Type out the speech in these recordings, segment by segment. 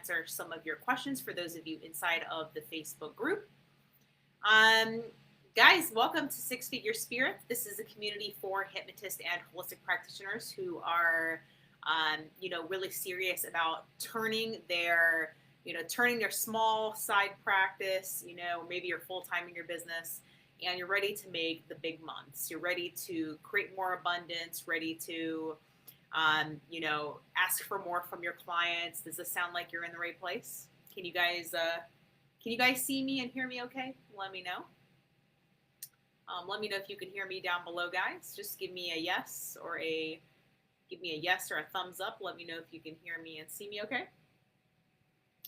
answer some of your questions for those of you inside of the Facebook group. Um, Guys, welcome to Six Figure Spirit. This is a community for hypnotists and holistic practitioners who are, really serious about turning their small side practice, maybe you're full time in your business, and you're ready to make the big months. You're ready to create more abundance, ready to, ask for more from your clients. Does this sound like you're in the right place? Can you guys see me and hear me okay? Let me know. Let me know if you can hear me down below, guys. Just give me a yes or a thumbs up. Let me know if you can hear me and see me okay.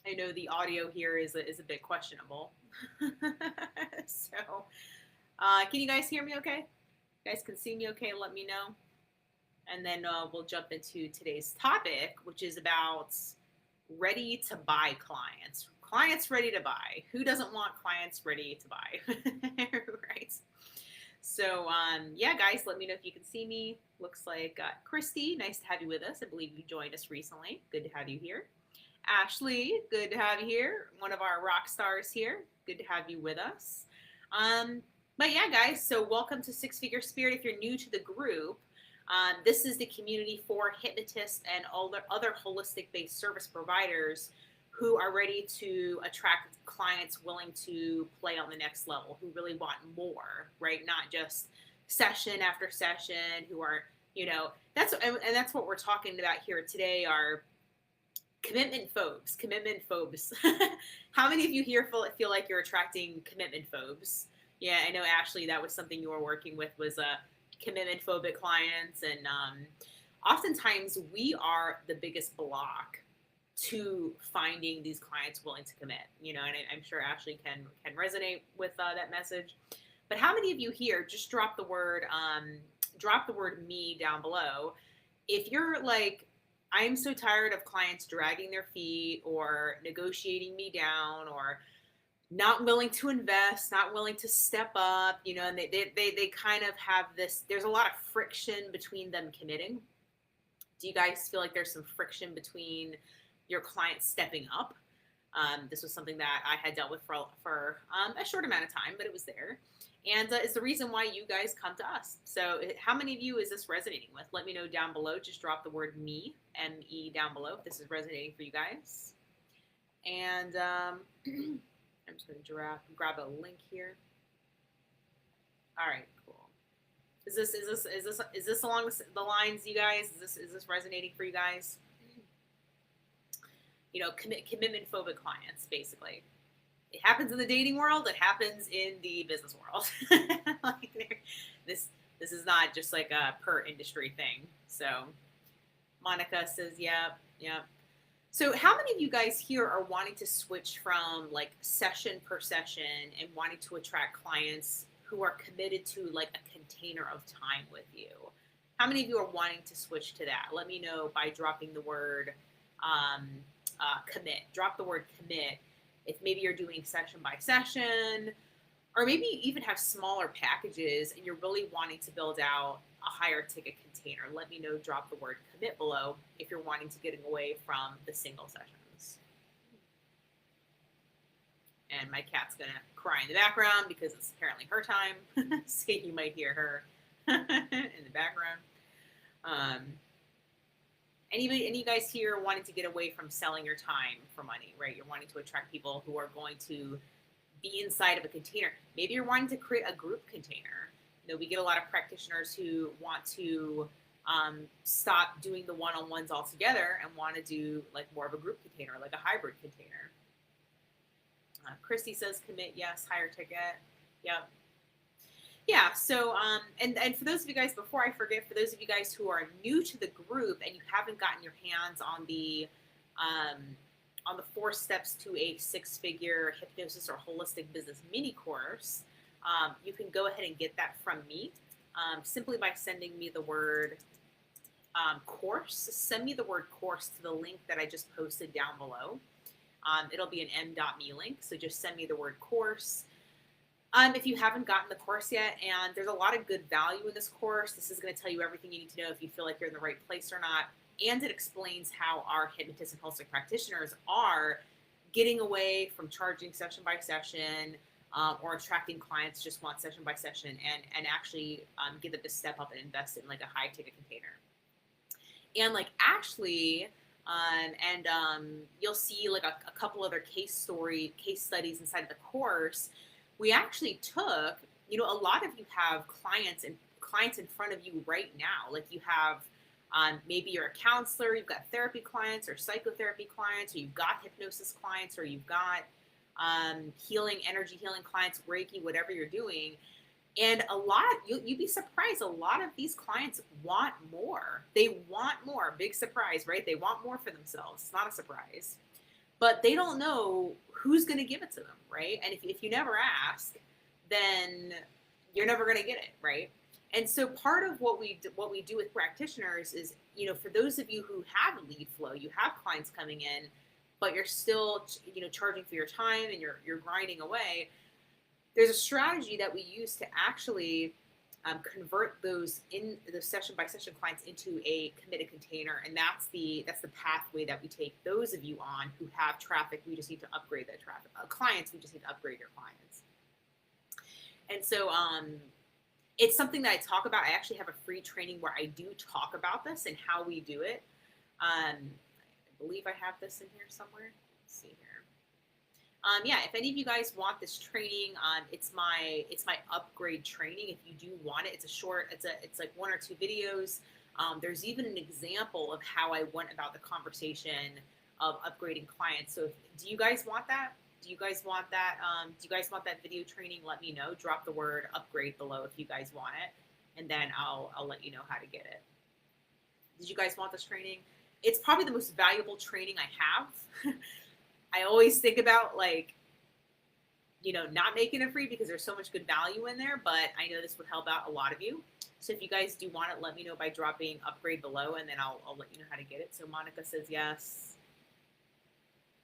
I know the audio here is a bit questionable. So, can you guys hear me okay? You guys can see me okay? Let me know. And then we'll jump into today's topic, which is about ready to buy clients. Clients ready to buy. Who doesn't want clients ready to buy? Right? So, guys, let me know if you can see me. Looks like Christy, nice to have you with us. I believe you joined us recently. Good to have you here. Ashley, good to have you here. One of our rock stars here. Good to have you with us. But yeah, guys, so welcome to Six Figure Spirit. If you're new to the group, this is the community for hypnotists and all the other holistic-based service providers who are ready to attract clients willing to play on the next level, who really want more, right? Not just session after session, who are, that's what we're talking about here today are commitment phobes. How many of you here feel like you're attracting commitment phobes? Yeah, I know, Ashley, that was something you were working with, was commitment phobic clients. And oftentimes we are the biggest block to finding these clients willing to commit, and I'm sure Ashley can resonate with that message. But how many of you here, just drop the word me down below. If you're like, I'm so tired of clients dragging their feet or negotiating me down or not willing to invest, not willing to step up, and they kind of have this, there's a lot of friction between them committing. Do you guys feel like there's some friction between your clients stepping up? This was something that I had dealt with for a short amount of time, but it was there. And it's the reason why you guys come to us. So how many of you is this resonating with? Let me know down below. Just drop the word me, M-E, down below if this is resonating for you guys. And I'm just going to grab a link here. All right, cool. Is this along the lines, you guys? Is this resonating for you guys? Commitment phobic clients, basically. It happens in the dating world. It happens in the business world. This is not just like a per industry thing. So Monica says, yep. So how many of you guys here are wanting to switch from like session per session and wanting to attract clients who are committed to like a container of time with you? How many of you are wanting to switch to that? Let me know by dropping the word commit. Drop the word commit. If maybe you're doing session by session, or maybe you even have smaller packages and you're really wanting to build out a higher ticket container, let me know, drop the word commit below if you're wanting to get away from the single sessions. And my cat's gonna cry in the background because it's apparently her time. So you might hear her in the background. Any of you guys here wanting to get away from selling your time for money, right? You're wanting to attract people who are going to be inside of a container. Maybe you're wanting to create a group container. We get a lot of practitioners who want to stop doing the one-on-ones altogether and want to do like more of a group container, like a hybrid container. Christy says commit, yes, higher ticket. Yep. Yeah, so, and for those of you guys, before I forget, for those of you guys who are new to the group and you haven't gotten your hands on the 4 steps to a 6-figure hypnosis or holistic business mini course, you can go ahead and get that from me simply by sending me the word course. Send me the word course to the link that I just posted down below. It'll be an m.me link, so just send me the word course. If you haven't gotten the course yet, and there's a lot of good value in this course, this is going to tell you everything you need to know if you feel like you're in the right place or not. and it explains how our hypnotists and holistic practitioners are getting away from charging session by session, or attracting clients just want session by session, and actually get them to step up and invest in like a high ticket container. And like actually, you'll see like a couple other case studies inside of the course. We actually took, a lot of you have clients in front of you right now. Like you have, maybe you're a counselor, you've got therapy clients or psychotherapy clients, or you've got hypnosis clients, or you've got energy healing clients, Reiki, whatever you're doing. And you'd be surprised, a lot of these clients want more. They want more. Big surprise, right? They want more for themselves. It's not a surprise. But they don't know who's going to give it to them, right? And if you never ask, then you're never going to get it, right? And so part of what we do with practitioners is, for those of you who have lead flow, you have clients coming in, but you're still, charging for your time and you're grinding away. There's a strategy that we use to actually convert those session by session clients into a committed container, and that's the pathway that we take those of you on who have traffic. We just need to upgrade that traffic. Clients, we just need to upgrade your clients. And so it's something that I talk about. I actually have a free training where I do talk about this and how we do it. I believe I have this in here somewhere. Let's see here. Yeah, if any of you guys want this training, it's my upgrade training. If you do want it, it's like 1 or 2 videos. There's even an example of how I went about the conversation of upgrading clients. So do you guys want that? Do you guys want that? Do you guys want that video training? Let me know. Drop the word upgrade below if you guys want it, and then I'll let you know how to get it. Did you guys want this training? It's probably the most valuable training I have. I always think about not making it free because there's so much good value in there, but I know this would help out a lot of you. So if you guys do want it, let me know by dropping upgrade below, and then I'll let you know how to get it. So Monica says yes.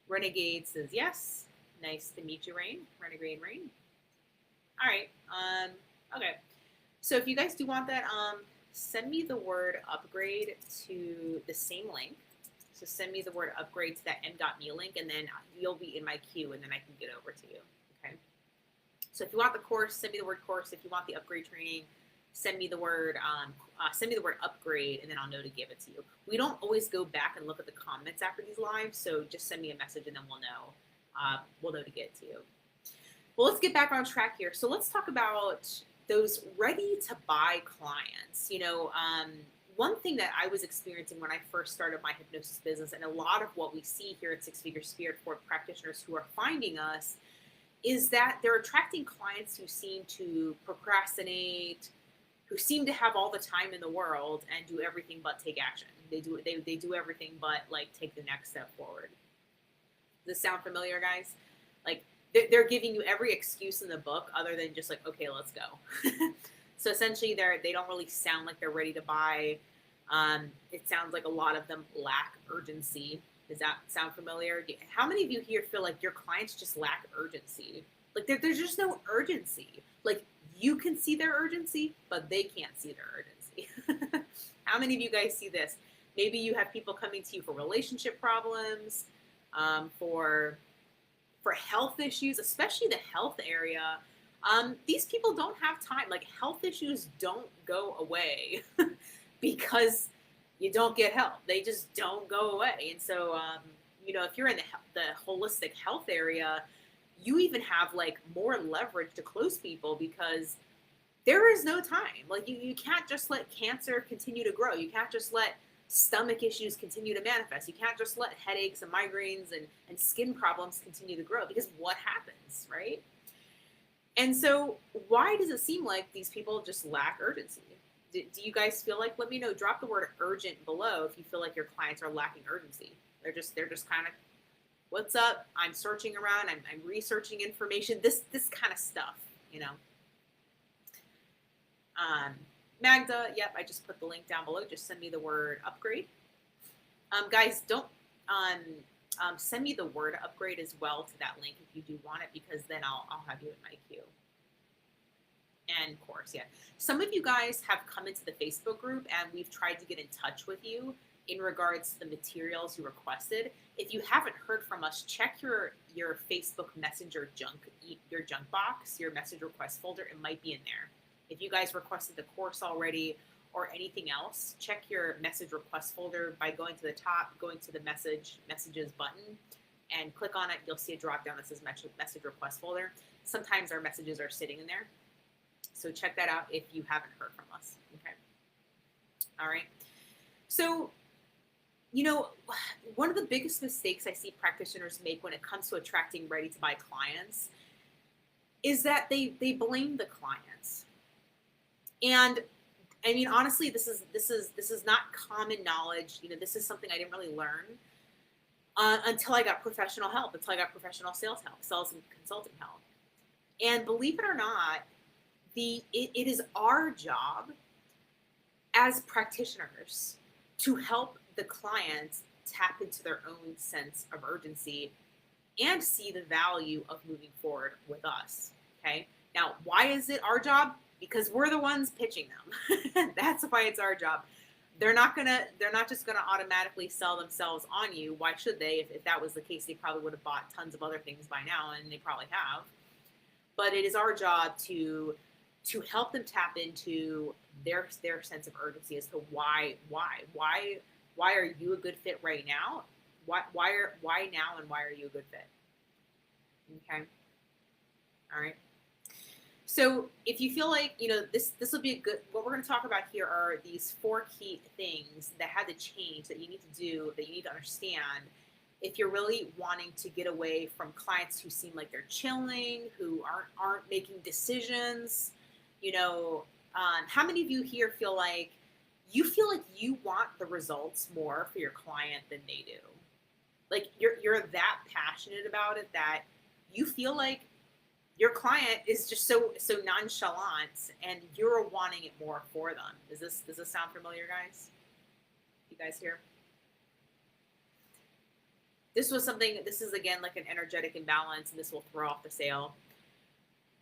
Renegade says yes. Nice to meet you, Rain. Renegade Rain. All right. Okay. So if you guys do want that, send me the word upgrade to the same link. So send me the word upgrade to that m.me link, and then you'll be in my queue, and then I can get over to you. Okay. So if you want the course, send me the word course. If you want the upgrade training, send me the word upgrade, and then I'll know to give it to you. We don't always go back and look at the comments after these lives, so just send me a message, and then we'll know. We'll know to get it to you. Well, let's get back on track here. So let's talk about those ready to buy clients. One thing that I was experiencing when I first started my hypnosis business, and a lot of what we see here at Six Figure Spirit for practitioners who are finding us, is that they're attracting clients who seem to procrastinate, who seem to have all the time in the world and do everything but take action. They do everything but take the next step forward. Does this sound familiar, guys? They're giving you every excuse in the book other than just okay, let's go. So essentially, they don't really sound like they're ready to buy. It sounds like a lot of them lack urgency. Does that sound familiar? How many of you here feel like your clients just lack urgency? There's just no urgency. You can see their urgency, but they can't see their urgency. How many of you guys see this? Maybe you have people coming to you for relationship problems, for health issues, especially the health area. These people don't have time. Health issues don't go away because you don't get help. They just don't go away. And so, if you're in the holistic health area, you even have more leverage to close people because there is no time. You can't just let cancer continue to grow. You can't just let stomach issues continue to manifest. You can't just let headaches and migraines and skin problems continue to grow, because what happens, right? And so why does it seem like these people just lack urgency? Do you guys feel let me know, drop the word urgent below if you feel like your clients are lacking urgency. They're just kind of, what's up? I'm searching around. I'm researching information, this kind of stuff, Magda, yep, I just put the link down below. Just send me the word upgrade. Guys, don't send me the word upgrade as well to that link if you do want it, because then I'll have you in my queue. And course, yeah. Some of you guys have come into the Facebook group and we've tried to get in touch with you, in regards to the materials you requested. If you haven't heard from us, check your Facebook Messenger your junk box, your message request folder. It might be in there. If you guys requested the course already or anything else, check your message request folder by going to the top, going to the messages button, and click on it. You'll see a drop down that says message request folder. Sometimes our messages are sitting in there. So check that out if you haven't heard from us. Okay. All right. So, one of the biggest mistakes I see practitioners make when it comes to attracting ready to buy clients is that they blame the clients. And I mean, honestly, this is not common knowledge. This is something I didn't really learn until I got professional help, until I got professional sales and consulting help. And believe it or not, it is our job as practitioners to help the clients tap into their own sense of urgency and see the value of moving forward with us. Okay. Now, why is it our job? Because we're the ones pitching them. That's why it's our job. They're not just gonna automatically sell themselves on you. Why should they? If that was the case, they probably would have bought tons of other things by now, and they probably have. But it is our job to help them tap into their sense of urgency as to why are you a good fit right now? Why now, and why are you a good fit? Okay. All right. So if you feel like, this will be a good, what we're going to talk about here are these 4 key things that had to change, that you need to do, that you need to understand if you're really wanting to get away from clients who seem like they're chilling, who aren't making decisions. How many of you here feel like you want the results more for your client than they do? Like you're that passionate about it that you feel like your client is just so nonchalant and you're wanting it more for them. Does this sound familiar, guys? You guys here? This is again like an energetic imbalance, and this will throw off the sale.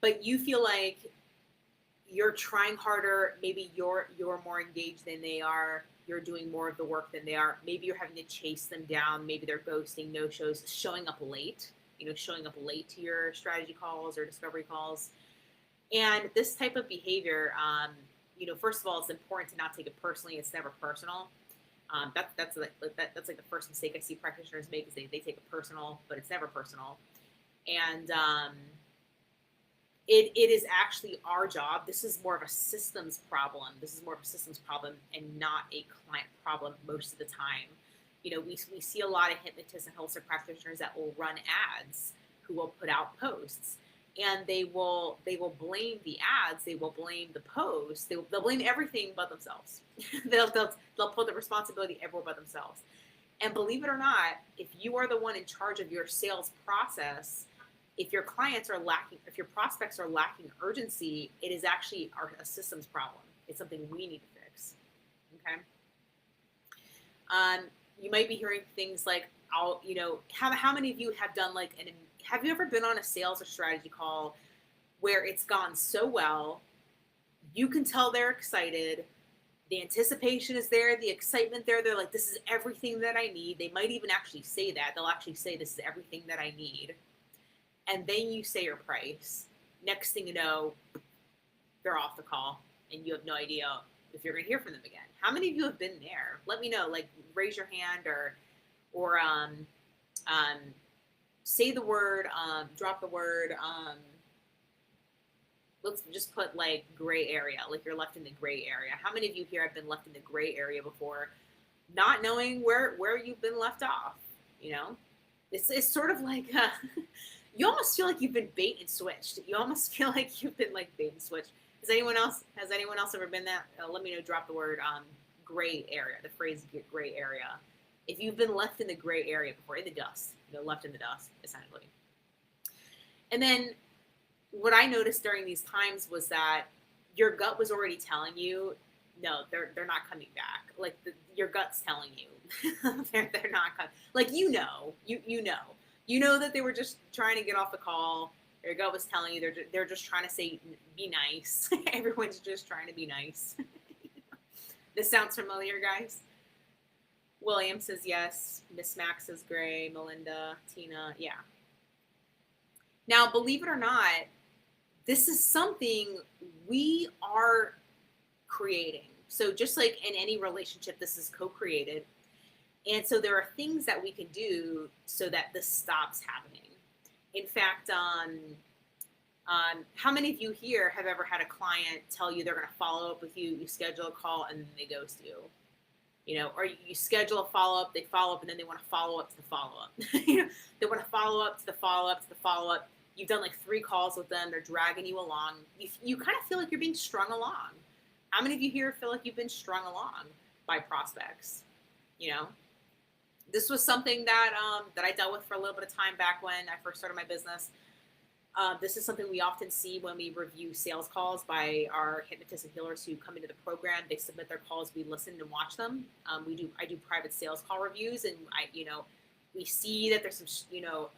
But you feel like you're trying harder, maybe you're more engaged than they are, you're doing more of the work than they are, maybe you're having to chase them down, maybe they're ghosting, no-shows, showing up late to your strategy calls or discovery calls. And this type of behavior, first of all, it's important to not take it personally. It's never personal. That's like the first mistake I see practitioners make is they take it personal, but it's never personal. And it is actually our job. This is more of a systems problem. And not a client problem most of the time. We see a lot of hypnotists and holistic practitioners that will run ads, who will put out posts, and they will blame the ads, they will blame the posts, they'll blame everything but themselves. they'll put the responsibility everywhere but themselves. And believe it or not, if you are the one in charge of your sales process, if your prospects are lacking urgency, it is actually a systems problem. It's something we need to fix. Okay. You might be hearing things like, how many of you have done have you ever been on a sales or strategy call where it's gone so well, you can tell they're excited, the anticipation is there, the excitement there, they're like, this is everything that I need. They might even actually say that. They'll actually say, this is everything that I need. And then you say your price. Next thing you know, they're off the call and you have no idea if you're going to hear from them again. How many of you have been there? Let me know. Raise your hand or say the word, drop the word. Let's just put gray area. You're left in the gray area. How many of you here have been left in the gray area before, not knowing where you've been left off? It's sort of like you almost feel like you've been bait and switched. You almost feel like you've been bait and switched. Has anyone else ever been that? Let me know. Drop the word gray area. The phrase gray area. If you've been left in the gray area before, in the dust, left in the dust, essentially. And then what I noticed during these times was that your gut was already telling you, no, they're not coming back. Your gut's telling you they're not coming. You know that they were just trying to get off the call. Your gut was telling you they're just trying to say, be nice. Everyone's just trying to be nice. This sounds familiar, guys? William says yes. Miss Max says gray. Melinda, Tina, yeah. Now, believe it or not, this is something we are creating. So just like in any relationship, this is co-created. And so there are things that we can do so that this stops happening. In fact, how many of you here have ever had a client tell you they're going to follow up with you, you schedule a call, and then they ghost you? You know, or you schedule a follow-up, they follow up, and then they want to follow up to the follow-up. You know, they want to follow up to the follow-up to the follow-up. You've done like 3 calls with them. They're dragging you along. You kind of feel like you're being strung along. How many of you here feel like you've been strung along by prospects? You know, this was something that that I dealt with for a little bit of time back when I first started my business. This is something we often see when we review sales calls by our hypnotists and healers who come into the program. They submit their calls, we listen and watch them. I do private sales call reviews, and we see that there's some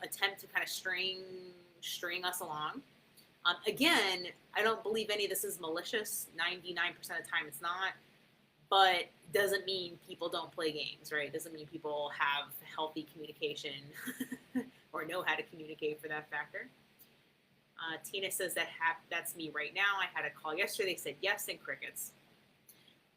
attempt to kind of string us along. Again, I don't believe any of this is malicious. 99% of the time it's not, but doesn't mean people don't play games, right? Doesn't mean people have healthy communication or know how to communicate for that factor. Tina says that's me right now. I had a call yesterday. They said yes and crickets.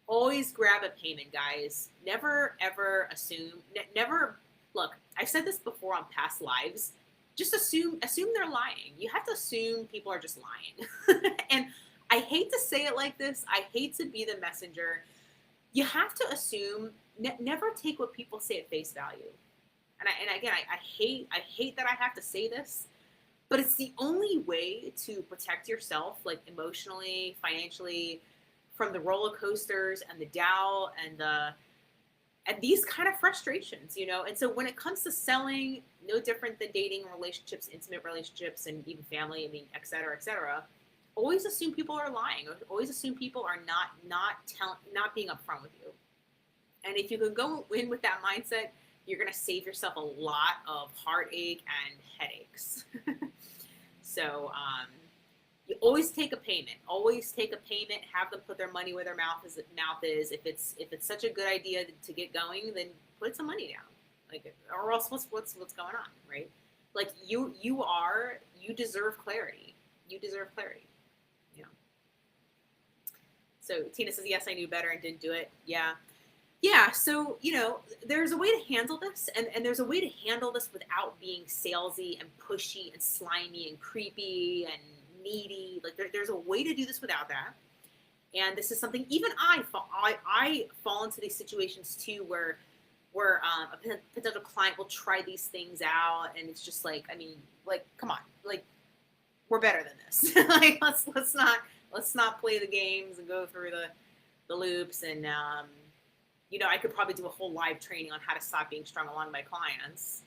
Always grab a payment, guys. Never, ever assume. Never, look, I've said this before on past lives. Just assume they're lying. You have to assume people are just lying. And I hate to say it like this. I hate to be the messenger. You have to assume, never take what people say at face value. And again, I hate that I have to say this, but it's the only way to protect yourself, like emotionally, financially, from the roller coasters and the doubt and these kind of frustrations, you know? And so when it comes to selling, no different than dating, relationships, intimate relationships, and even family, I mean, et cetera, always assume people are lying. Always assume people are not being upfront with you. And if you can go in with that mindset, you're going to save yourself a lot of heartache and headaches. So you always take a payment. Always take a payment. Have them put their money where their mouth is. If it's such a good idea to get going, then put some money down. Like, or else what's going on, right? Like you deserve clarity. You deserve clarity. You know. So Tina says, yes, I knew better and didn't do it. Yeah, so, there's a way to handle this, and there's a way to handle this without being salesy and pushy and slimy and creepy and needy. Like, there's a way to do this without that. And this is something, even I fall into these situations too, where a potential client will try these things out, and it's just like, I mean, like, come on, like, we're better than this. Like, let's not play the games and go through the loops and, I could probably do a whole live training on how to stop being strung along by clients.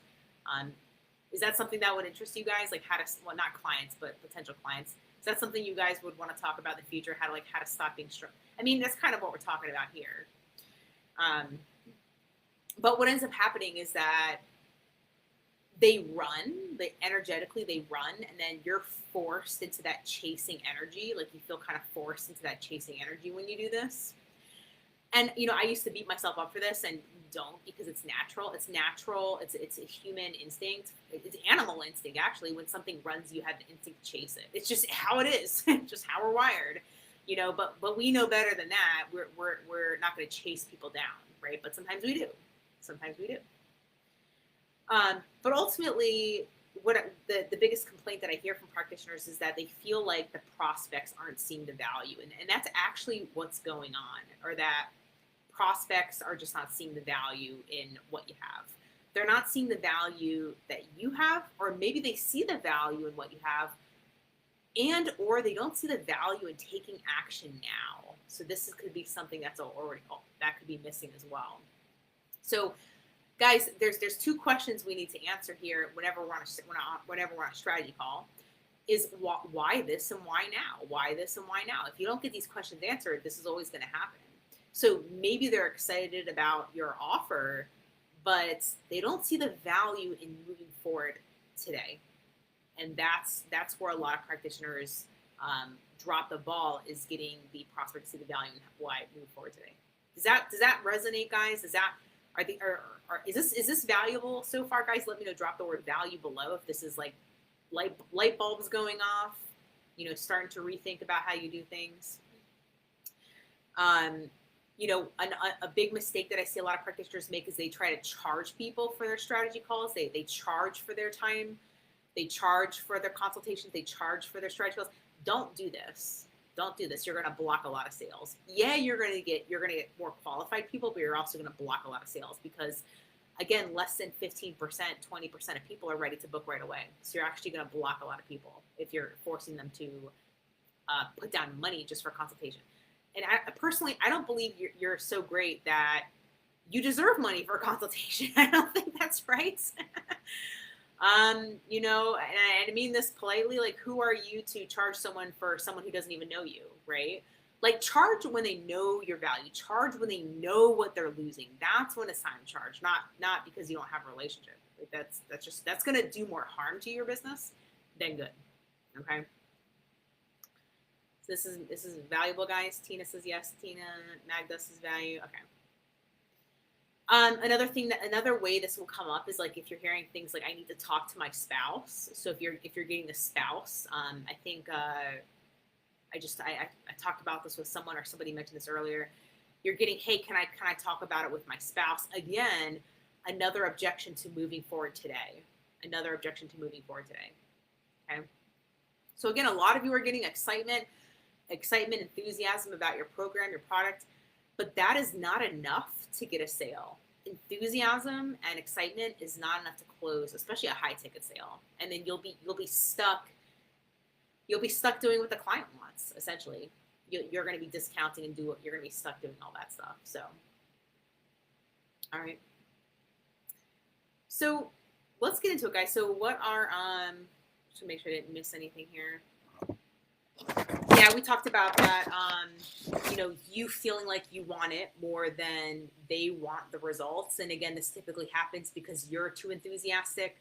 Is that something that would interest you guys? Like not clients, but potential clients. Is that something you guys would want to talk about in the future? How to stop being strung? I mean, that's kind of what we're talking about here. But what ends up happening is that they energetically run, and then you're forced into that chasing energy. Like you feel kind of forced into that chasing energy when you do this. And, I used to beat myself up for this and don't, because it's natural. It's natural. It's a human instinct. It's animal instinct, actually. When something runs, you have the instinct to chase it. It's just how it is. It's just how we're wired, but we know better than that. We're not going to chase people down, right? But sometimes we do. But ultimately, the biggest complaint that I hear from practitioners is that they feel like the prospects aren't seeing the value. And that's actually what's going on, or that prospects are just not seeing the value in what you have. They're not seeing the value that you have, or maybe they see the value in what you have, or they don't see the value in taking action now. So this could be something that could be missing as well. So guys, there's 2 questions we need to answer here whenever we're on a strategy call. Is why this and why now? Why this and why now? If you don't get these questions answered, this is always going to happen. So maybe they're excited about your offer, but they don't see the value in moving forward today. And that's where a lot of practitioners drop the ball, is getting the prospect to see the value in why move forward today. Does that resonate, guys? Is this valuable so far, guys? Let me know. Drop the word value below if this is like light bulbs going off. You know, starting to rethink about how you do things. You know, a big mistake that I see a lot of practitioners make is they try to charge people for their strategy calls. They charge for their time. They charge for their consultations. They charge for their strategy calls. Don't do this. Don't do this. You're going to block a lot of sales. Yeah, you're going to get more qualified people, but you're also going to block a lot of sales because, again, less than 15%, 20% of people are ready to book right away. So you're actually going to block a lot of people if you're forcing them to put down money just for consultation. And I personally, I don't believe you're so great that you deserve money for a consultation. I don't think that's right. You know, and I mean this politely, like, who are you to charge someone for someone who doesn't even know you, right? Like, charge when they know your value, charge when they know what they're losing. That's when it's time to charge, not because you don't have a relationship. Like, that's going to do more harm to your business than good. Okay. So this is valuable, guys. Tina says yes. Tina, Magda says value. Okay. Another way this will come up is like if you're hearing things like I need to talk to my spouse. So if you're getting a spouse, I think I talked about this with someone or somebody mentioned this earlier. You're getting, hey, can I talk about it with my spouse? Again, another objection to moving forward today. Another objection to moving forward today. Okay. So again, a lot of you are getting excitement, enthusiasm about your program, your product, but that is not enough to get a sale. Enthusiasm and excitement is not enough to close, especially a high ticket sale. And then you'll be stuck. You'll be stuck doing what the client wants. Essentially, you're going to be discounting and you're going to be stuck doing all that stuff. So, all right. So let's get into it, guys. So what are just to make sure I didn't miss anything here. Yeah, we talked about that. You know, you feeling like you want it more than they want the results. And again, this typically happens because you're too enthusiastic.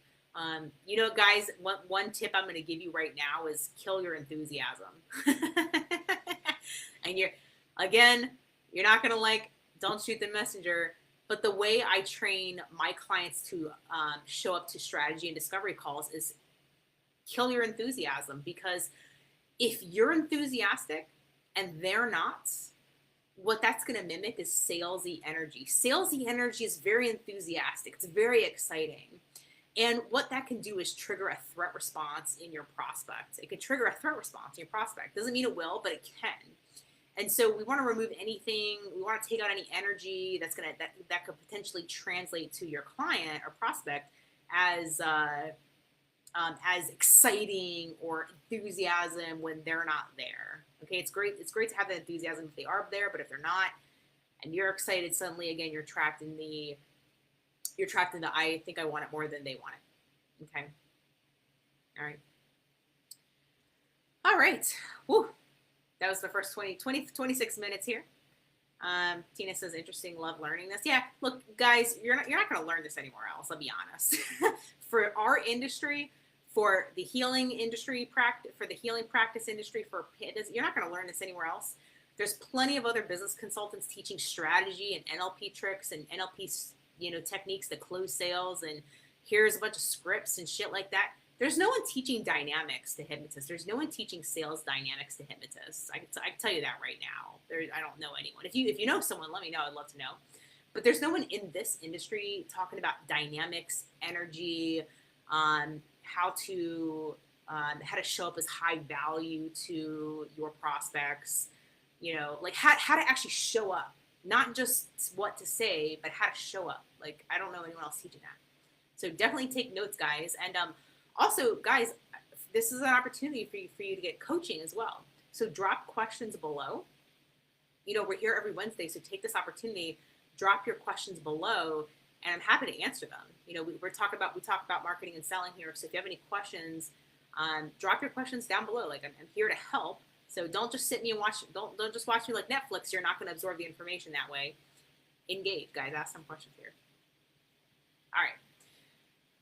You know, guys, one tip I'm going to give you right now is kill your enthusiasm. And you're not going to like, don't shoot the messenger. But the way I train my clients to show up to strategy and discovery calls is kill your enthusiasm, because if you're enthusiastic and they're not, what that's going to mimic is salesy energy. Salesy energy is very enthusiastic. It's very exciting. And what that can do is trigger a threat response in your prospect. It could trigger a threat response in your prospect. Doesn't mean it will, but it can. And so we want to remove anything. We want to take out any energy that could potentially translate to your client or prospect as exciting or enthusiasm when they're not there. Okay, it's great. It's great to have that enthusiasm if they are there, but if they're not, and you're excited, suddenly again you're trapped in the I think I want it more than they want it. Okay. All right. Woo. That was the first 26 minutes here. Tina says, interesting, love learning this. Yeah, look, guys, you're not going to learn this anywhere else, I'll be honest. For our industry, for the healing industry, for the healing practice industry, you're not going to learn this anywhere else. There's plenty of other business consultants teaching strategy and NLP tricks and NLP, techniques to close sales, and here's a bunch of scripts and shit like that. There's no one teaching dynamics to hypnotists. There's no one teaching sales dynamics to hypnotists. I can tell you that right now. I don't know anyone. If you know someone, let me know. I'd love to know. But there's no one in this industry talking about dynamics, energy, how to show up as high value to your prospects. Like how to actually show up, not just what to say, but how to show up. Like, I don't know anyone else teaching that. So definitely take notes, guys. And also, guys, this is an opportunity for you to get coaching as well. So drop questions below. We're here every Wednesday, so take this opportunity, drop your questions below, and I'm happy to answer them. We talk about marketing and selling here. So if you have any questions, drop your questions down below. Like, I'm here to help. So don't just sit me and watch. Don't just watch me like Netflix. You're not going to absorb the information that way. Engage, guys. Ask some questions here. All right.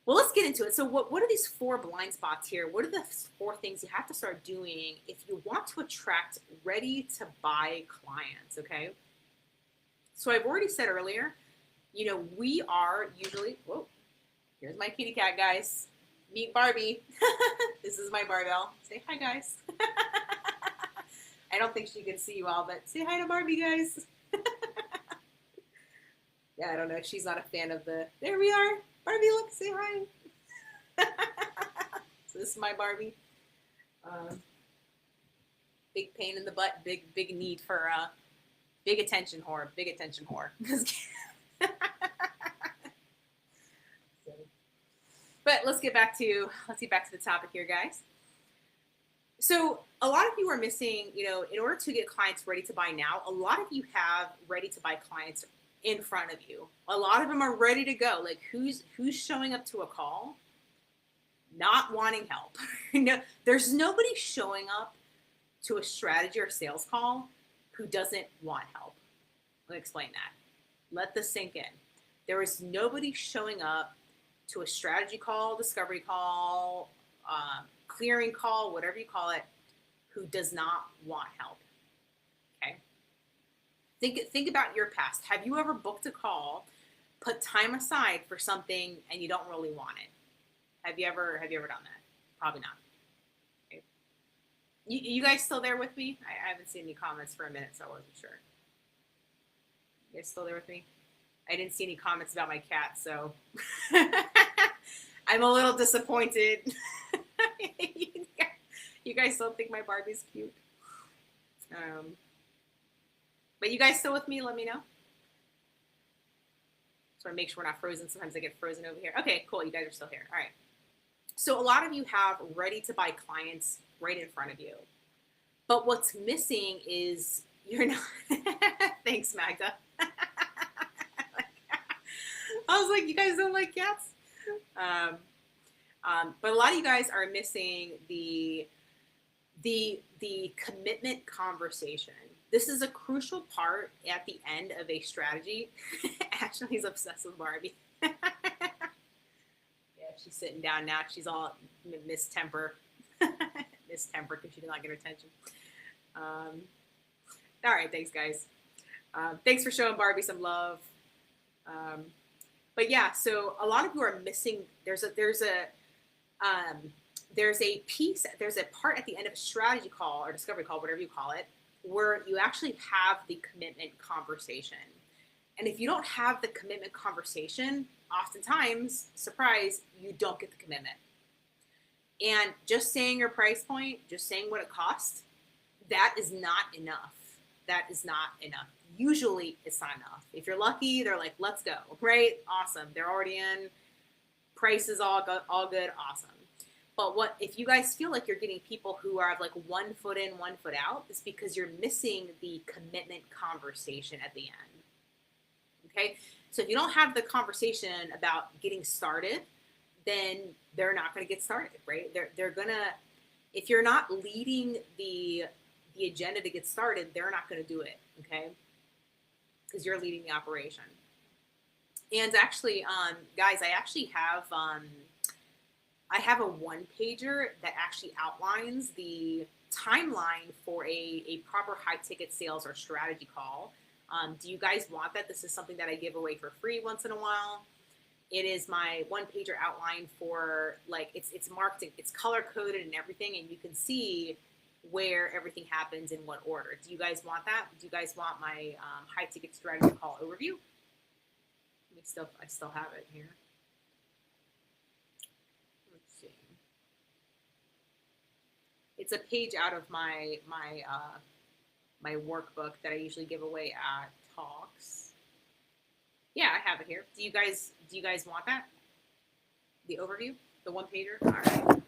Well, let's get into it. So what are these 4 blind spots here? What are the 4 things you have to start doing if you want to attract ready-to-buy clients, okay? So I've already said earlier, You know, we are usually, whoa, here's my kitty cat, guys. Meet Barbie. This is my barbell. Say hi, guys. I don't think she can see you all, but say hi to Barbie, guys. Yeah, I don't know. She's not a fan of the, there we are. Barbie, look, say hi. So this is my Barbie. Big pain in the butt, big need for big attention whore. But let's get back to the topic here, guys. So a lot of you are missing, you know, in order to get clients ready to buy now, a lot of you have ready to buy clients in front of you. A lot of them are ready to go. Like who's showing up to a call not wanting help? No, there's nobody showing up to a strategy or sales call who doesn't want help. Let me explain that. Let this sink in. There is nobody showing up to a strategy call, discovery call, clearing call, whatever you call it, who does not want help. Okay. Think about your past. Have you ever booked a call, put time aside for something, and you don't really want it? Have you ever done that? Probably not. Okay. You guys still there with me? I haven't seen any comments for a minute, so I wasn't sure. You guys still there with me? I didn't see any comments about my cat, so I'm a little disappointed. You guys still think my Barbie's cute? But you guys still with me? Let me know. Just want to make sure we're not frozen. Sometimes I get frozen over here. Okay, cool. You guys are still here. All right. So a lot of you have ready to buy clients right in front of you. But what's missing is you're not. Thanks, Magda. I was like, you guys don't like cats? But a lot of you guys are missing the commitment conversation. This is a crucial part at the end of a strategy. Ashley's obsessed with Barbie. Yeah, she's sitting down now. She's all mistemper. Mistemper because she did not get her attention. All right, thanks, guys. Thanks for showing Barbie some love. But yeah, so a lot of you are missing. There's a piece. There's a part at the end of a strategy call or discovery call, whatever you call it, where you actually have the commitment conversation. And if you don't have the commitment conversation, oftentimes, surprise, you don't get the commitment. And just saying your price point, just saying what it costs, that is not enough. That is not enough. Usually it's not enough. If you're lucky, they're like, let's go, right? Awesome. They're already in. Price is all good, awesome. But what if you guys feel like you're getting people who are like 1 foot in, 1 foot out? It's because you're missing the commitment conversation at the end. Okay, so if you don't have the conversation about getting started, then they're not going to get started, right? They're gonna, if you're not leading the agenda to get started, they're not going to do it, okay? Because you're leading the operation. And actually, guys, I actually have I have a one-pager that actually outlines the timeline for a proper high-ticket sales or strategy call. Do you guys want that? This is something that I give away for free once in a while. It is my one-pager outline for, like, it's marked, it's color-coded and everything, and you can see where everything happens in what order. Do you guys want that? Do you guys want my high-ticket strategy call overview? I still have it here. Let's see. It's a page out of my workbook that I usually give away at talks. Yeah, I have it here. Do you guys want that? The overview, the one pager. All right.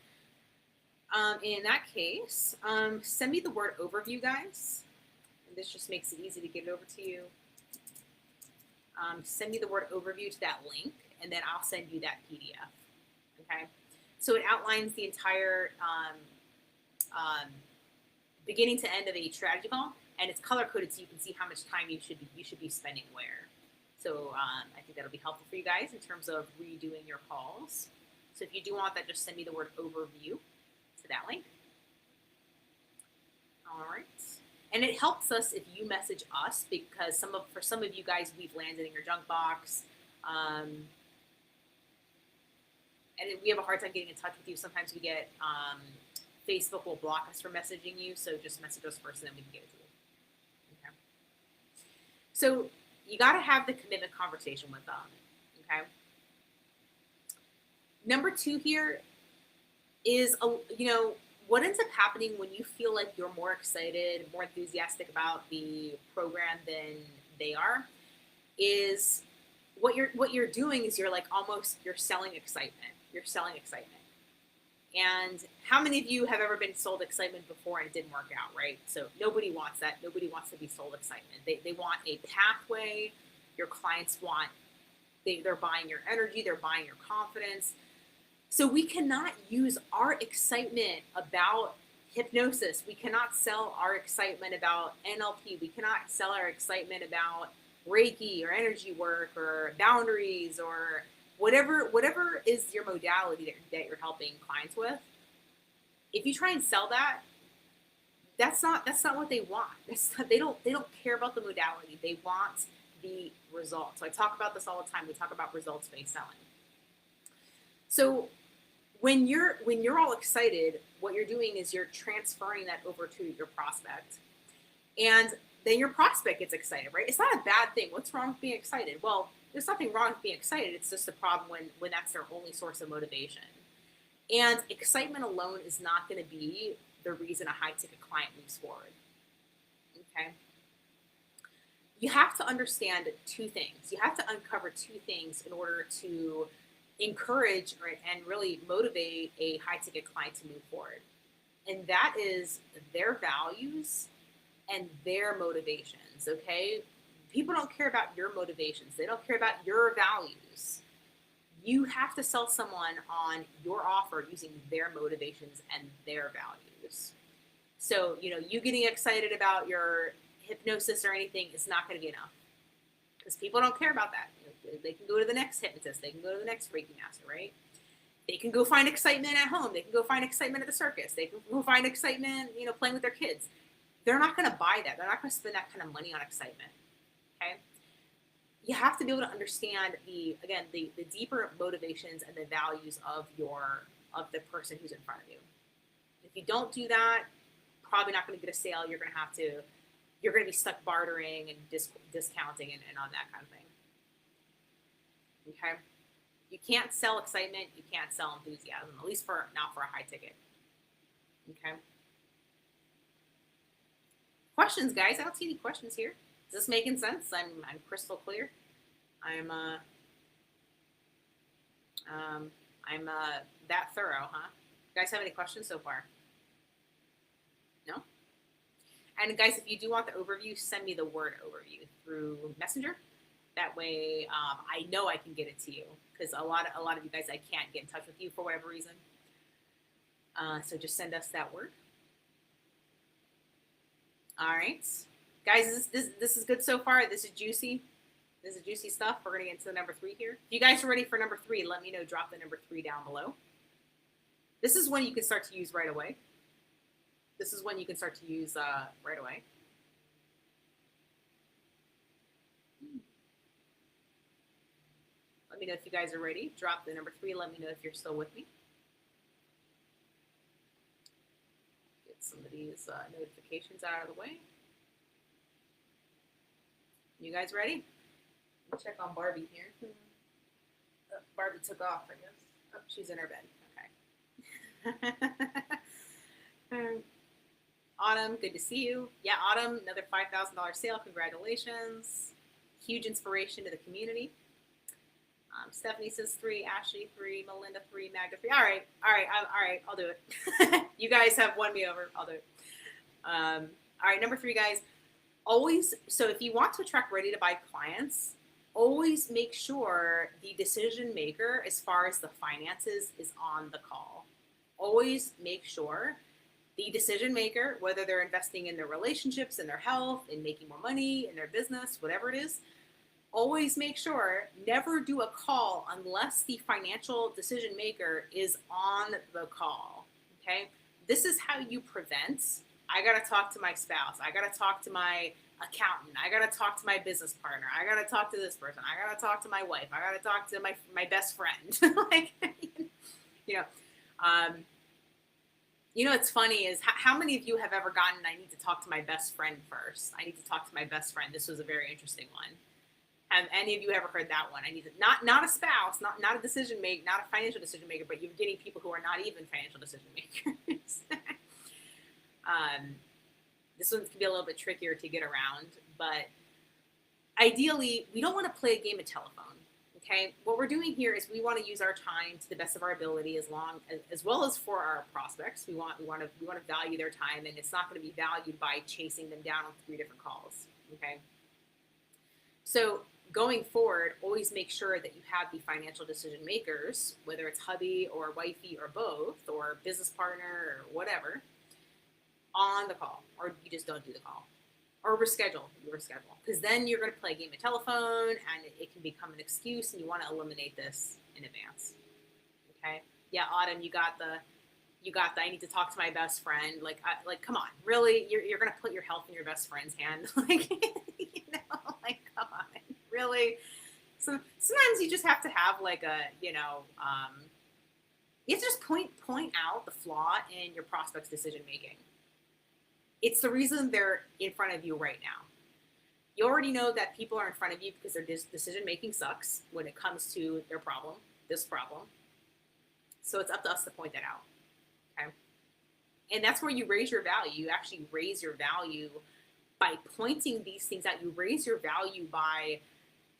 In that case, send me the word overview, guys. And this just makes it easy to get it over to you. Send me the word overview to that link, and then I'll send you that PDF. Okay. So it outlines the entire beginning to end of a strategy call, and it's color coded so you can see how much time you should be spending where. So I think that'll be helpful for you guys in terms of redoing your calls. So if you do want that, just send me the word overview to that link. All right. And it helps us if you message us, because for some of you guys, we've landed in your junk box, And we have a hard time getting in touch with you. Sometimes we get Facebook will block us from messaging you, so just message us first and then we can get it to you. Okay. So you got to have the commitment conversation with them. Okay. Number 2 here is, what ends up happening when you feel like you're more excited, more enthusiastic about the program than they are, is what you're doing is you're selling excitement. You're selling excitement. And how many of you have ever been sold excitement before and it didn't work out, right? So nobody wants that. Nobody wants to be sold excitement. They want a pathway. Your clients want, they're buying your energy. They're buying your confidence. So we cannot use our excitement about hypnosis. We cannot sell our excitement about NLP. We cannot sell our excitement about Reiki or energy work or boundaries or whatever is your modality that you're helping clients with. If you try and sell that, that's not what they want. They don't care about the modality. They want the result. So I talk about this all the time. We talk about results-based selling. So when you're all excited, what you're doing is you're transferring that over to your prospect. And then your prospect gets excited, right? It's not a bad thing. What's wrong with being excited? Well, there's nothing wrong with being excited. It's just a problem when that's their only source of motivation. And excitement alone is not going to be the reason a high-ticket client moves forward. Okay? You have to understand 2 things. You have to uncover 2 things in order to encourage and really motivate a high-ticket client to move forward. And that is their values and their motivations, okay? People don't care about your motivations. They don't care about your values. You have to sell someone on your offer using their motivations and their values. So, you getting excited about your hypnosis or anything is not going to be enough because people don't care about that. They can go to the next hypnotist. They can go to the next Reiki master, right? They can go find excitement at home. They can go find excitement at the circus. They can go find excitement, playing with their kids. They're not going to buy that. They're not going to spend that kind of money on excitement. Okay? You have to be able to understand the deeper motivations and the values of the person who's in front of you. If you don't do that, probably not going to get a sale. You're going to be stuck bartering and discounting and on that kind of thing. Okay? You can't sell excitement. You can't sell enthusiasm, at least not for a high ticket. Okay? Questions, guys? I don't see any questions here. Is this making sense? I'm crystal clear. I'm that thorough, huh? You guys have any questions so far? No? And guys, if you do want the overview, send me the word overview through Messenger. That way, I know I can get it to you because a lot of you guys, I can't get in touch with you for whatever reason. So just send us that word. All right, guys, this is good so far. This is juicy. This is juicy stuff. We're gonna get into the number 3 here. If you guys are ready for number 3, let me know. Drop the number 3 down below. This is one you can start to use right away. This is one you can start to use right away. Let me know if you guys are ready. Drop the number 3. Let me know if you're still with me. Get some of these notifications out of the way. You guys ready? Let me check on Barbie here. Barbie took off, I guess. Oh, she's in her bed. Okay. Autumn, good to see you. Yeah, Autumn, another $5,000 sale. Congratulations. Huge inspiration to the community. Stephanie says 3, Ashley 3, Melinda 3, Magda 3. All right, I'll do it. You guys have won me over. I'll do it. All right, number 3, guys. So if you want to attract ready to buy clients, always make sure the decision maker as far as the finances is on the call. Always make sure the decision maker, whether they're investing in their relationships, in their health, in making more money, in their business, whatever it is, always make sure, never do a call unless the financial decision maker is on the call, okay? This is how you prevent, I gotta talk to my spouse, I gotta talk to my accountant. I got to talk to my business partner. I got to talk to this person. I got to talk to my wife. I got to talk to my best friend. Like, you know, what's funny is how many of you have ever gotten, I need to talk to my best friend first. I need to talk to my best friend. This was a very interesting one. Have any of you ever heard that one? I need to, not a spouse, not a decision maker, not a financial decision maker, but you're getting people who are not even financial decision makers. This one can be a little bit trickier to get around, but ideally, we don't want to play a game of telephone. Okay, what we're doing here is we want to use our time to the best of our ability, as well as for our prospects. We want to value their time, and it's not going to be valued by chasing them down on 3 different calls. Okay, so going forward, always make sure that you have the financial decision makers, whether it's hubby or wifey or both, or business partner or whatever, on the call, or you just don't do the call. Or reschedule, because then you're going to play a game of telephone, and it can become an excuse, and you want to eliminate this in advance. Okay? Yeah, Autumn, you got the. I need to talk to my best friend. Like, come on, really? You're going to put your health in your best friend's hand? Like, come on, really? So sometimes you just have to have like a, you have to just point out the flaw in your prospect's decision making. It's the reason they're in front of you right now. You already know that people are in front of you because their decision making sucks when it comes to their problem, this problem. So it's up to us to point that out. Okay. And that's where you raise your value. You actually raise your value by pointing these things out. You raise your value by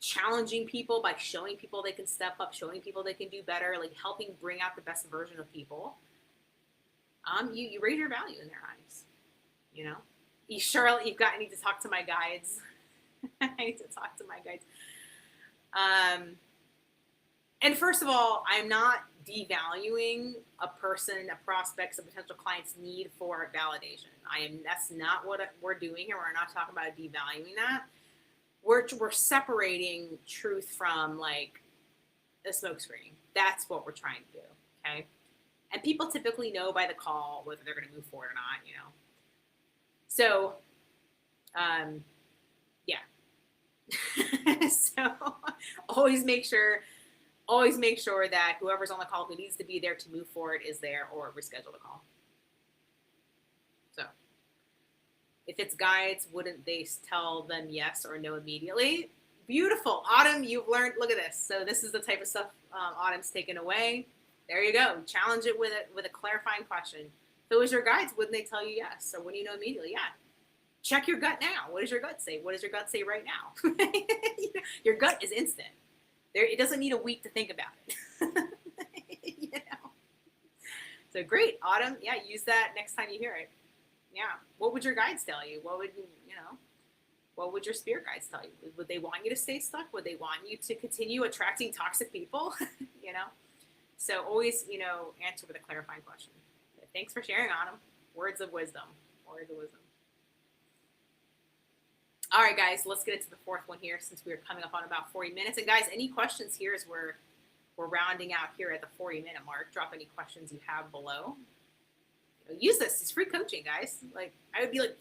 challenging people, by showing people they can step up, showing people they can do better, like helping bring out the best version of people. You raise your value in their eyes. Charlotte, I need to talk to my guides. I need to talk to my guides. And first of all, I'm not devaluing a prospect's, a potential client's need for validation. That's not what we're doing here. We're not talking about devaluing that. We're separating truth from like a smokescreen. That's what we're trying to do. Okay. And people typically know by the call whether they're going to move forward or not, So, yeah. So always make sure that whoever's on the call who needs to be there to move forward is there, or reschedule the call. So if it's guides, wouldn't they tell them yes or no immediately? Beautiful. Autumn, you've learned, look at this. So this is the type of stuff Autumn's taken away. There you go. Challenge it with a clarifying question. If it was your guides, wouldn't they tell you yes? So when you know immediately, yeah. Check your gut now. What does your gut say? What does your gut say right now? Your gut is instant. It doesn't need a week to think about it. So great, Autumn. Yeah, use that next time you hear it. Yeah. What would your guides tell you? What would your spirit guides tell you? Would they want you to stay stuck? Would they want you to continue attracting toxic people? So always, answer with a clarifying question. Thanks for sharing, Autumn. Words of wisdom. All right, guys, let's get into the 4th one here, since we're coming up on about 40 minutes. And guys, any questions here as we're rounding out here at the 40-minute mark? Drop any questions you have below. Use this. It's free coaching, guys. Like, I would be like,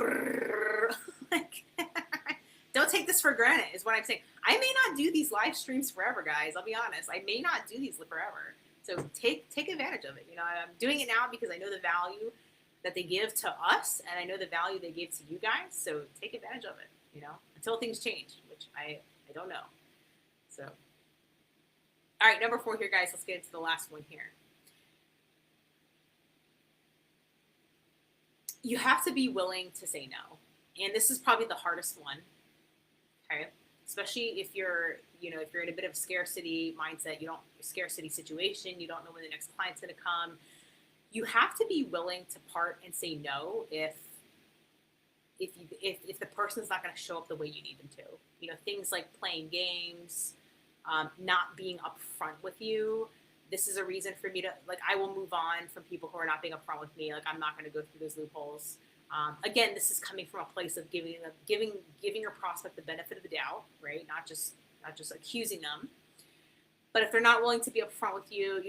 don't take this for granted, is what I'm saying. I may not do these live streams forever, guys. I'll be honest. I may not do these forever. So take advantage of it. I'm doing it now because I know the value that they give to us, and I know the value they give to you guys. So take advantage of it, until things change, which I don't know. So, all right, number 4 here, guys. Let's get into the last one here. You have to be willing to say no. And this is probably the hardest one. Okay. Especially if you're in a bit of a scarcity mindset, scarcity situation, you don't know when the next client's going to come. You have to be willing to part and say no if the person's not going to show up the way you need them to. Things like playing games, not being upfront with you. This is a reason for me to, I will move on from people who are not being upfront with me. I'm not going to go through those loopholes. Again, this is coming from a place of giving your prospect the benefit of the doubt, right? Not just accusing them. But if they're not willing to be upfront with you,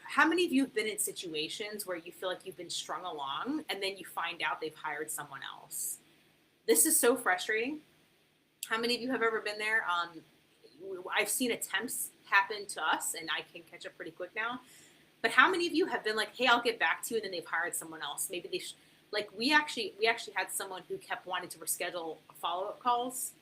how many of you have been in situations where you feel like you've been strung along and then you find out they've hired someone else? This is so frustrating. How many of you have ever been there? I've seen attempts happen to us, and I can catch up pretty quick now. But how many of you have been like, "Hey, I'll get back to you," and then they've hired someone else? Maybe they like we actually had someone who kept wanting to reschedule follow-up calls,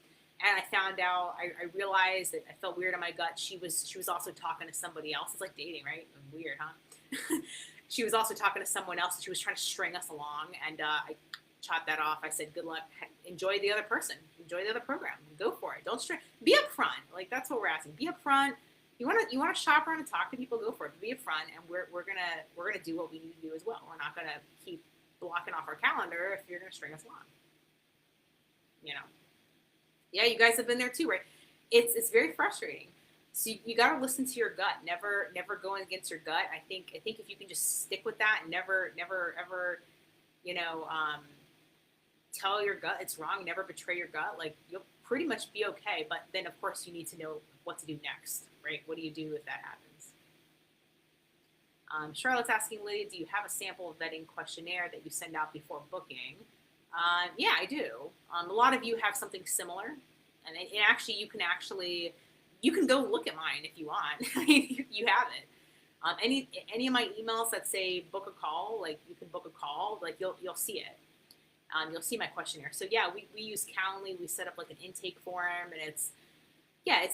and I found out. I realized that I felt weird in my gut. She was also talking to somebody else. It's like dating, right? Weird, huh? She was also talking to someone else. She was trying to string us along, and I chopped that off. I said, "Good luck. Enjoy the other person. Enjoy the other program. Go for it. Don't string. Be upfront. Like that's what we're asking. Be upfront. You want to shop around and talk to people. Go for it. But be upfront, and we're gonna do what we need to do as well. We're not gonna keep blocking off our calendar if you're gonna string us along. You know. Yeah, you guys have been there too, right? It's very frustrating. So you got to listen to your gut. Never going against your gut. I think if you can just stick with that and never ever, you know, tell your gut it's wrong. Never betray your gut. Like you'll pretty much be okay. But then of course you need to know what to do next, right? What do you do if that happens? Charlotte's asking, Lydia, do you have a sample vetting questionnaire that you send out before booking? Yeah, I do. A lot of you have something similar, and actually you can go look at mine if you want. You have it. Any of my emails that say book a call, like you can book a call, like you'll see it. You'll see my questionnaire. So yeah, we use Calendly. We set up like an intake form, and it's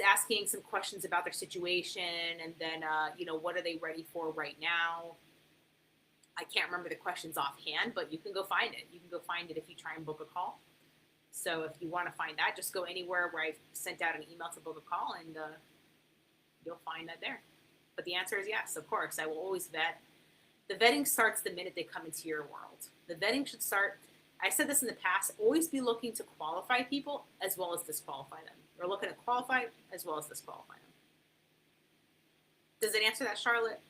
asking some questions about their situation, and then what are they ready for right now. I can't remember the questions offhand, but you can go find it. You can go find it if you try and book a call. So if you want to find that, just go anywhere where I've sent out an email to book a call, and you'll find that there. But the answer is yes, of course. I will always vet. The vetting starts the minute they come into your world. The vetting should start. I said this in the past. Always be looking to qualify people as well as disqualify them. We're looking to qualify as well as disqualify them. Does it answer that, Charlotte?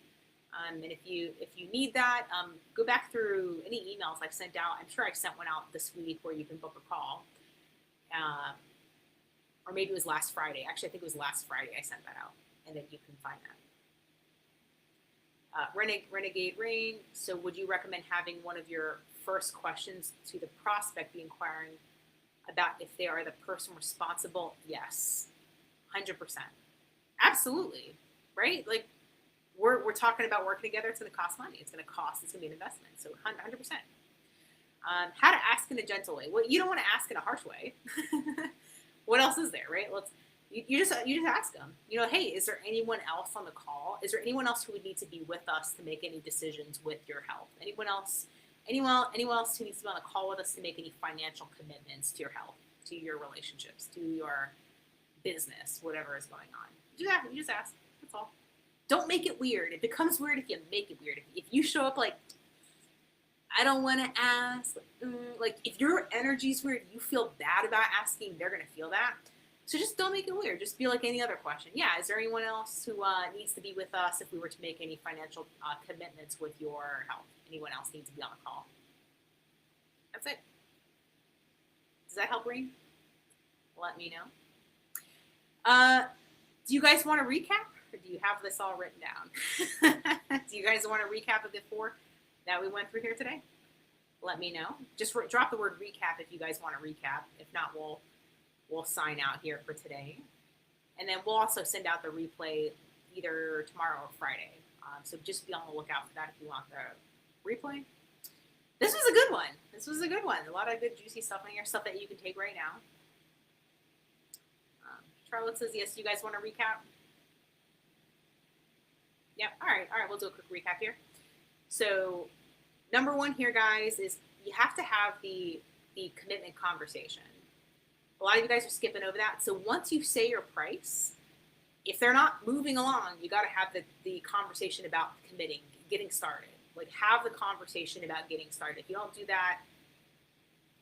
And if you need that, go back through any emails I've sent out. I'm sure I sent one out this week where you can book a call. Or maybe it was last Friday. Actually, I think it was last Friday I sent that out. And then you can find that. Renegade Rain. So would you recommend having one of your first questions to the prospect be inquiring about if they are the person responsible? Yes. 100%. Absolutely. Right? Like, we're talking about working together. It's going to cost money. It's going to be an investment. So 100%. How to ask in a gentle way. Well, you don't want to ask in a harsh way. What else is there, right? You just ask them. Hey, is there anyone else on the call? Is there anyone else who would need to be with us to make any decisions with your health? Anyone else who needs to be on the call with us to make any financial commitments to your health, to your relationships, to your business, whatever is going on? You just ask. That's all. Don't make it weird. It becomes weird if you make it weird. If you show up like, I don't want to ask, like if your energy's weird, you feel bad about asking, they're going to feel that. So just don't make it weird. Just be like any other question. Yeah, is there anyone else who needs to be with us if we were to make any financial commitments with your health? Anyone else needs to be on the call? That's it. Does that help, Reen? Let me know. Do you guys want to recap? Or do you have this all written down? Do you guys want to recap of the 4 that we went through here today? Let me know. Just drop the word recap if you guys want to recap. If not, we'll sign out here for today. And then we'll also send out the replay either tomorrow or Friday. So just be on the lookout for that if you want the replay. This was a good one. A lot of good juicy stuff in here, stuff that you can take right now. Charlotte says, yes, you guys want to recap? Yep. All right. We'll do a quick recap here. So number 1 here, guys, is you have to have the commitment conversation. A lot of you guys are skipping over that. So once you say your price, if they're not moving along, you got to have the conversation about committing, getting started. Like have the conversation about getting started. If you don't do that,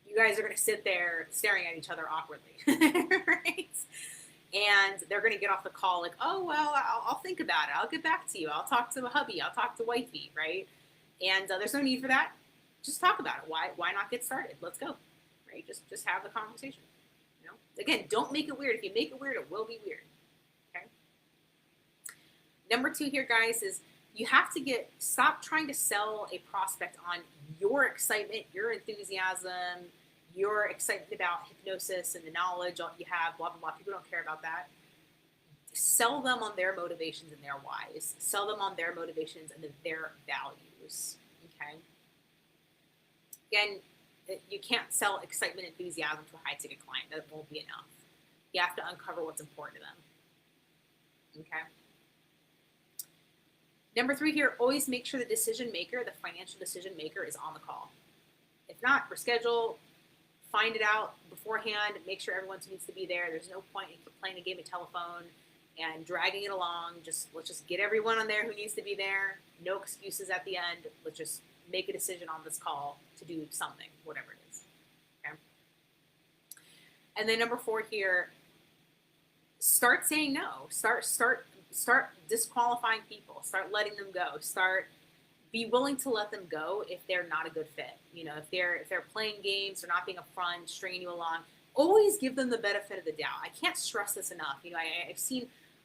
you guys are going to sit there staring at each other awkwardly, right? And they're going to get off the call like, oh, well, I'll think about it. I'll get back to you. I'll talk to a hubby. I'll talk to wifey, right? And there's no need for that. Just talk about it. Why not get started? Let's go, right? Just have the conversation. Again, don't make it weird. If you make it weird, it will be weird. Okay. Number 2 here, guys, is you have to stop trying to sell a prospect on your excitement, your enthusiasm, you're excited about hypnosis and the knowledge you have, blah, blah, blah. People don't care about that. Sell them on their motivations and their whys. Sell them on their motivations and their values. Okay. Again, you can't sell excitement, enthusiasm to a high ticket client. That won't be enough. You have to uncover what's important to them. Okay. Number 3 here, always make sure the decision maker, the financial decision maker, is on the call. If not, reschedule, find it out beforehand, make sure everyone needs to be there. There's no point in playing a game of telephone and dragging it along. Let's just get everyone on there who needs to be there. No excuses at the end. Let's just make a decision on this call to do something, whatever it is. Okay. And then number 4 here, start saying no. Start disqualifying people. Start letting them go. Be willing to let them go if they're not a good fit. You know, if they're playing games, they're not being upfront, stringing you along. Always give them the benefit of the doubt. I can't stress this enough. You know,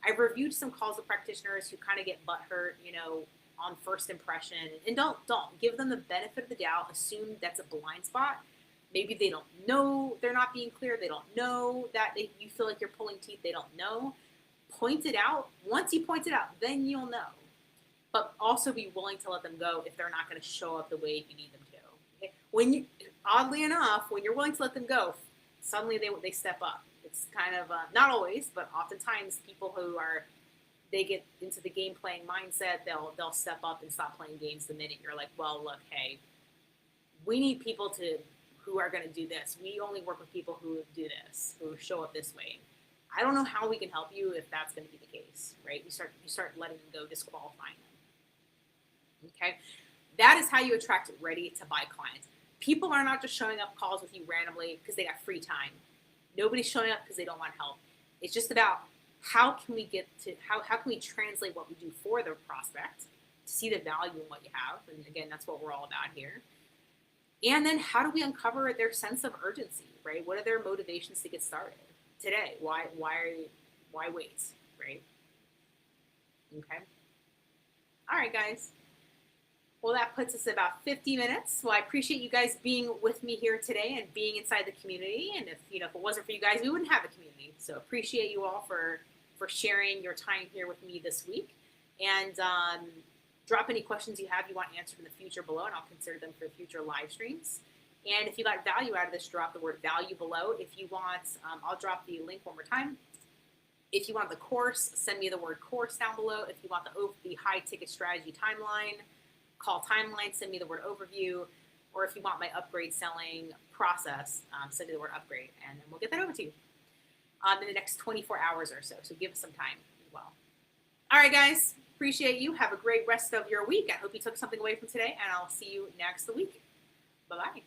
I've reviewed some calls with practitioners who kind of get butthurt, you know, on first impression. And don't give them the benefit of the doubt. Assume that's a blind spot. Maybe they don't know they're not being clear. They don't know that you feel like you're pulling teeth. They don't know. Point it out. Once you point it out, then you'll know. But also be willing to let them go if they're not going to show up the way you need them to. Okay? Oddly enough, when you're willing to let them go, suddenly they step up. It's kind of not always, but oftentimes people they get into the game playing mindset, they'll step up and stop playing games the minute you're like, well, look, hey, we need people who are going to do this. We only work with people who do this, who show up this way. I don't know how we can help you if that's going to be the case, right? You start letting them go, disqualifying them. Okay, that is how you attract ready-to-buy clients. People are not just showing up calls with you randomly because they got free time. Nobody's showing up because they don't want help. It's just about how can we translate what we do for the prospect to see the value in what you have, and again, that's what we're all about here. And then how do we uncover their sense of urgency, right? What are their motivations to get started today? Why wait, right? Okay. All right, guys. Well, that puts us about 50 minutes. Well, I appreciate you guys being with me here today and being inside the community. And if it wasn't for you guys, we wouldn't have a community. So appreciate you all for sharing your time here with me this week. And drop any questions you want answered in the future below, and I'll consider them for future live streams. And if you got value out of this, drop the word value below. If you want, I'll drop the link one more time. If you want the course, send me the word course down below. If you want the high ticket strategy timeline, call timeline, send me the word overview. Or if you want my upgrade selling process, send me the word upgrade, and then we'll get that over to you in the next 24 hours or so. So give us some time as well. All right, guys. Appreciate you. Have a great rest of your week. I hope you took something away from today, and I'll see you next week. Bye-bye.